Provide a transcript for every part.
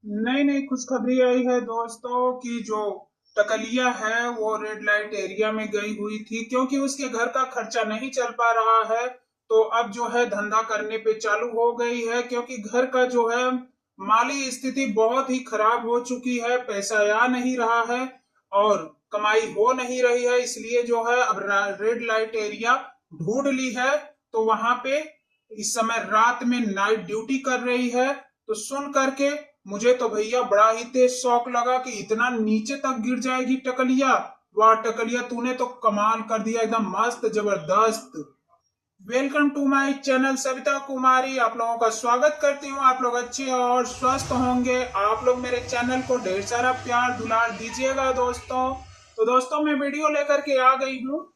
नई नई खुशखबरी आई है दोस्तों कि जो टकलिया है वो रेड लाइट एरिया में गई हुई थी क्योंकि उसके घर का खर्चा नहीं चल पा रहा है। तो अब जो है धंधा करने पे चालू हो गई है क्योंकि घर का जो है माली स्थिति बहुत ही खराब हो चुकी है, पैसा आ नहीं रहा है और कमाई हो नहीं रही है। इसलिए जो है अब रेड लाइट एरिया ढूंढ ली है। तो वहां पे इस समय रात में नाइट ड्यूटी कर रही है। तो सुन करके मुझे तो भैया बड़ा ही तेज शौक लगा कि इतना नीचे तक गिर जाएगी टकलिया। वाह टकलिया, तूने तो कमाल कर दिया, एकदम मस्त जबरदस्त। Welcome to my channel Savita Kumari. आप लोगों का स्वागत करती हूँ। आप लोग अच्छे और स्वस्थ होंगे। आप लोग मेरे चैनल को ढेर सारा प्यार दुलार दीजिएगा दोस्तों। तो दोस्तों मैं वीडियो लेकर के आ गई हूँ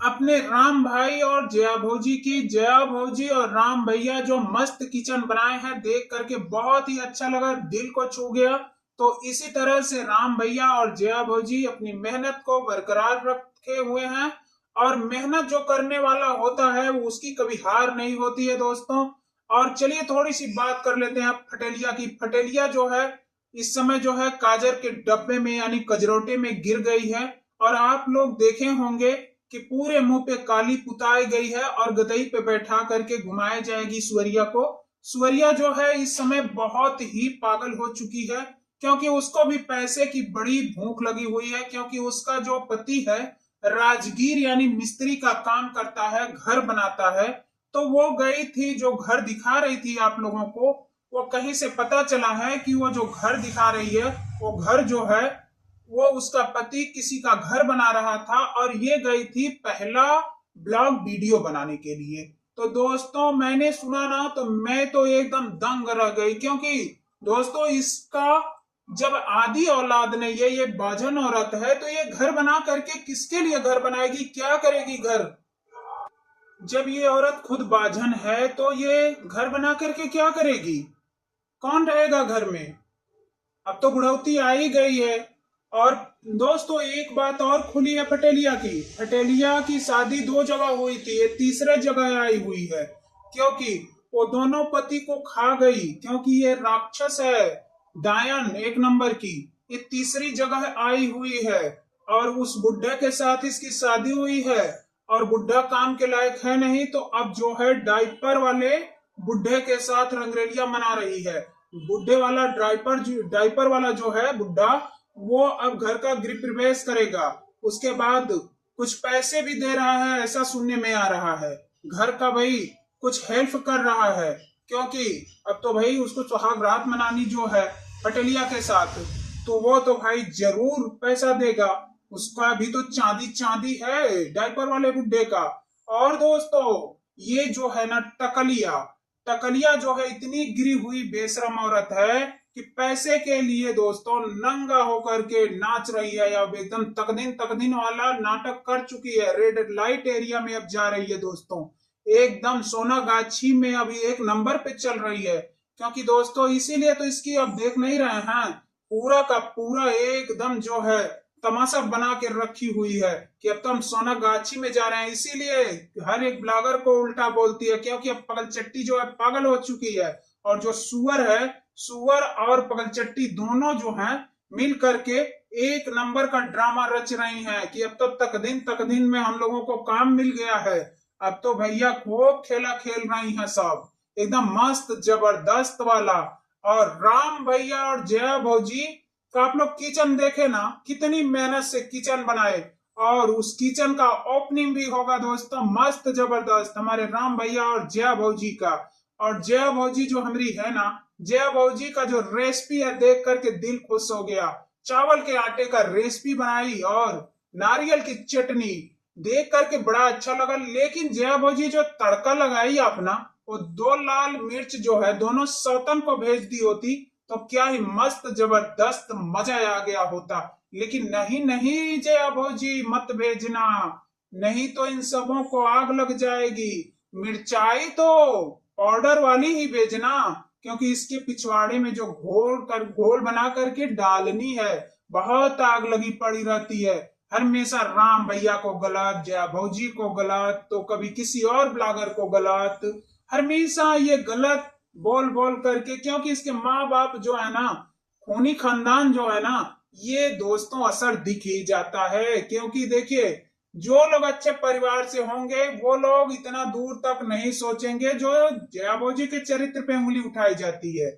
अपने राम भाई और जया भौजी की। जया भौजी और राम भैया जो मस्त किचन बनाए हैं, देख करके बहुत ही अच्छा लगा, दिल को छू गया। तो इसी तरह से राम भैया और जया भौजी अपनी मेहनत को बरकरार रखे हुए हैं और मेहनत जो करने वाला होता है वो उसकी कभी हार नहीं होती है दोस्तों। और चलिए थोड़ी सी बात कर लेते हैं फटेलिया की। फटेलिया जो है इस समय जो है काजर के डब्बे में यानी कजरोटे में गिर गई है। और आप लोग देखे होंगे कि पूरे मुंह पे काली पुताई गई है और गदई पे बैठा करके घुमाई जाएगी सुवरिया को। सुवरिया जो है इस समय बहुत ही पागल हो चुकी है क्योंकि उसको भी पैसे की बड़ी भूख लगी हुई है क्योंकि उसका जो पति है राजगीर यानी मिस्त्री का काम करता है, घर बनाता है। तो वो गई थी, जो घर दिखा रही थी आप लोगों को, वो कहीं से पता चला है कि वो जो घर दिखा रही है वो घर जो है वो उसका पति किसी का घर बना रहा था और ये गई थी पहला ब्लॉग वीडियो बनाने के लिए। तो दोस्तों मैंने सुना ना तो मैं तो एकदम दंग रह गई क्योंकि दोस्तों इसका जब आदि औलाद ने ये बाजन औरत है तो ये घर बना करके किसके लिए घर बनाएगी, क्या करेगी घर। जब ये औरत खुद बाजन है तो ये घर बना करके क्या करेगी, कौन रहेगा घर में। अब तो बुढ़ौती आ ही गई है। और दोस्तों एक बात और खुली है पटेलिया की। पटेलिया की शादी दो जगह हुई थी, ये तीसरे जगह आई हुई है क्योंकि वो दोनों पति को खा गई क्योंकि ये राक्षस है, डायन एक नंबर की। ये तीसरी जगह आई हुई है और उस बुढ़े के साथ इसकी शादी हुई है और बुढ़ा काम के लायक है नहीं। तो अब जो है डाइपर वाले बुढ़े के साथ रंगरेलिया मना रही है। बुढ़े वाला डाइपर वाला जो है बुढ़ा, वो अब घर का गृह प्रवेश करेगा। उसके बाद कुछ पैसे भी दे रहा है ऐसा सुनने में आ रहा है। घर का भाई कुछ हेल्प कर रहा है क्योंकि अब तो भाई उसको सुहाग रात मनानी जो है पटेलिया के साथ, तो वो तो भाई जरूर पैसा देगा। उसका भी तो चांदी चांदी है डायपर वाले बुड्ढे का। और दोस्तों ये जो है ना टकलिया, टकलिया जो है इतनी गिरी हुई बेशरम औरत है कि पैसे के लिए दोस्तों नंगा होकर के नाच रही है। अब एकदम तकदीन तकदीन वाला नाटक कर चुकी है, रेड लाइट एरिया में अब जा रही है दोस्तों। एकदम सोनागाछी में अभी एक नंबर पे चल रही है क्योंकि दोस्तों इसीलिए तो इसकी अब देख नहीं रहे हैं, पूरा का पूरा एकदम जो है तमाशा बना के रखी हुई है कि अब तो हम सोनागाछी में जा रहे हैं। इसीलिए हर एक ब्लॉगर को उल्टा बोलती है क्योंकि अब पगलचट्टी जो है पागल हो चुकी है। और जो सुअर है, सुअर और पगलचट्टी दोनों जो हैं मिल करके एक नंबर का ड्रामा रच रही हैं कि अब तो तक दिन में हम लोगों को काम मिल गया है। अब तो भैया खूब खेला खेल रही हैं सब, एकदम मस्त जबरदस्त वाला। और राम भैया और जया भौजी का आप लोग किचन देखे ना, कितनी मेहनत से किचन बनाए और उस किचन का ओपनिंग भी होगा दोस्तों मस्त जबरदस्त हमारे राम भैया और जया भौजी का। और जया भौजी जो हमारी है ना, जया भौजी का जो रेसिपी है देख करके दिल खुश हो गया। चावल के आटे का रेसिपी बनाई और नारियल की चटनी देख करके बड़ा अच्छा लगा। लेकिन जया भौजी जो तड़का लगाई अपना, वो दो लाल मिर्च जो है दोनों सौतन को भेज दी होती तो क्या ही मस्त जबरदस्त मजा आ गया होता। लेकिन नहीं नहीं जया भौजी मत भेजना, नहीं तो इन सबों को आग लग जाएगी। मिर्चाई तो पाउडर वाली ही भेजना क्योंकि इसके पिछवाड़े में जो घोल बना करके डालनी है, बहुत आग लगी पड़ी रहती है। हमेशा राम भैया को गलत, जया भौजी को गलत, तो कभी किसी और ब्लॉगर को गलत, हमेशा ये गलत बोल बोल करके, क्योंकि इसके माँ बाप जो है ना, खूनी खानदान जो है ना, ये दोस्तों असर दिख ही जाता है। क्योंकि देखिए, जो लोग अच्छे परिवार से होंगे वो लोग इतना दूर तक नहीं सोचेंगे जो जया भौजी के चरित्र पे उंगली उठाई जाती है।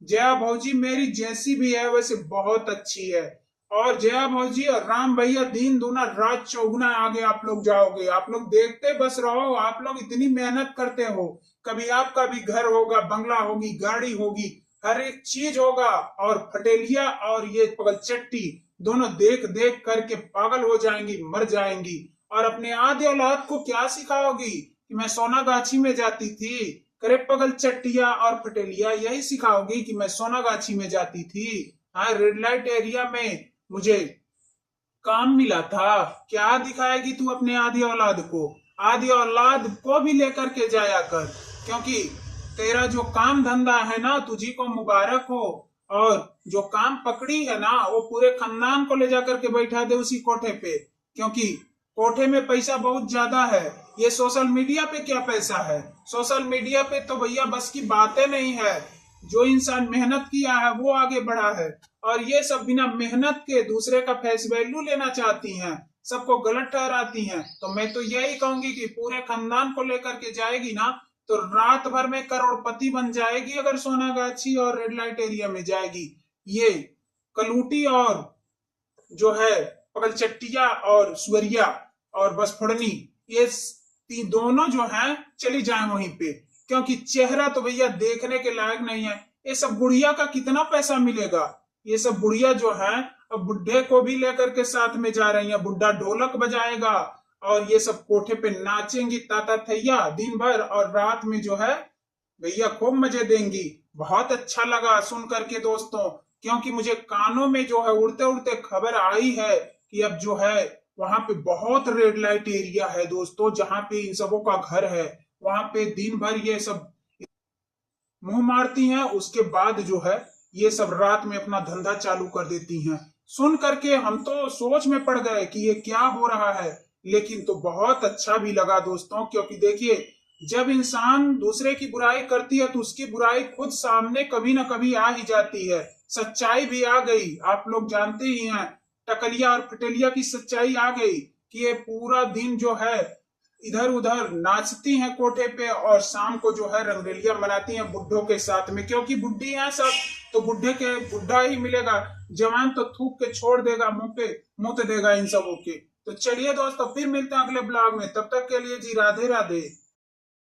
जया भौजी मेरी जैसी भी है वैसे बहुत अच्छी है, और जया भौजी और राम भैया दिन दूना रात चौगुना आगे आप लोग जाओगे। आप लोग देखते बस रहो, आप लोग इतनी मेहनत करते हो, कभी आपका भी घर होगा, बंगला होगी, गाड़ी होगी, हर एक चीज होगा। और फटेलिया और ये पगलचट्टी दोनों देख देख करके पागल हो जाएंगी, मर जाएंगी। और अपने आधे औलाद को क्या सिखाओगी कि मैं सोनागाछी में जाती थी? करे पगल चट्टिया और फटेलिया, यही सिखाओगी कि मैं सोनागाछी में जाती थी? हाँ, रेड लाइट एरिया में मुझे काम मिला था। क्या दिखाएगी तू अपने आधी औलाद को? आधी औलाद को भी लेकर के जाया कर, क्योंकि तेरा जो काम धंधा है ना, तुझी को मुबारक हो। और जो काम पकड़ी है ना, वो पूरे खानदान को ले जाकर के बैठा दे उसी कोठे पे, क्योंकि कोठे में पैसा बहुत ज्यादा है। ये सोशल मीडिया पे क्या पैसा है? सोशल मीडिया पे तो भैया बस की बातें नहीं है। जो इंसान मेहनत किया है वो आगे बढ़ा है, और ये सब बिना मेहनत के दूसरे का फेस वैल्यू लेना चाहती हैं, सबको गलत ठहराती हैं। तो मैं तो यही कहूंगी कि पूरे खानदान को लेकर के जाएगी ना, तो रात भर में करोड़पति बन जाएगी अगर सोनागाछी और रेड लाइट एरिया में जाएगी। ये कलूटी और जो है पगलचट्टिया और सुअरिया और बसफोड़नी, ये दोनों जो हैं चली जाए वहीं पे, क्योंकि चेहरा तो भैया देखने के लायक नहीं है। ये सब बुढ़िया का कितना पैसा मिलेगा? ये सब बुढ़िया जो है अब बुढ़े को भी लेकर के साथ में जा रही है। बुढ़ा ढोलक बजाएगा और ये सब कोठे पे नाचेंगी ताता थैया दिन भर, और रात में जो है भैया खूब मजे देंगी। बहुत अच्छा लगा सुन करके दोस्तों, क्योंकि मुझे कानों में जो है उड़ते उड़ते खबर आई है कि अब जो है वहां पे बहुत रेड लाइट एरिया है दोस्तों, जहां पे इन सबों का घर है। वहां पे दिन भर ये सब मुंह मारती हैं, उसके बाद जो है ये सब रात में अपना धंधा चालू कर देती हैं। सुन करके हम तो सोच में पड़ गए कि ये क्या हो रहा है, लेकिन तो बहुत अच्छा भी लगा दोस्तों, क्योंकि देखिए, जब इंसान दूसरे की बुराई करती है तो उसकी बुराई खुद सामने कभी ना कभी आ ही जाती है। सच्चाई भी आ गई, आप लोग जानते ही हैं, टकलिया और फटेलिया की सच्चाई आ गई कि ये पूरा दिन जो है इधर उधर नाचती हैं कोठे पे, और शाम को जो है रंगरेलिया मनाती हैं बुड्ढों के साथ में, क्योंकि बुड्ढी हैं सब, तो बुढ़े के बुढ़ा ही मिलेगा। जवान तो थूक के छोड़ देगा, मुंह पे मुंह देगा इन सबों के। तो चलिए दोस्तों, फिर मिलते हैं अगले ब्लॉग में, तब तक के लिए जी राधे राधे।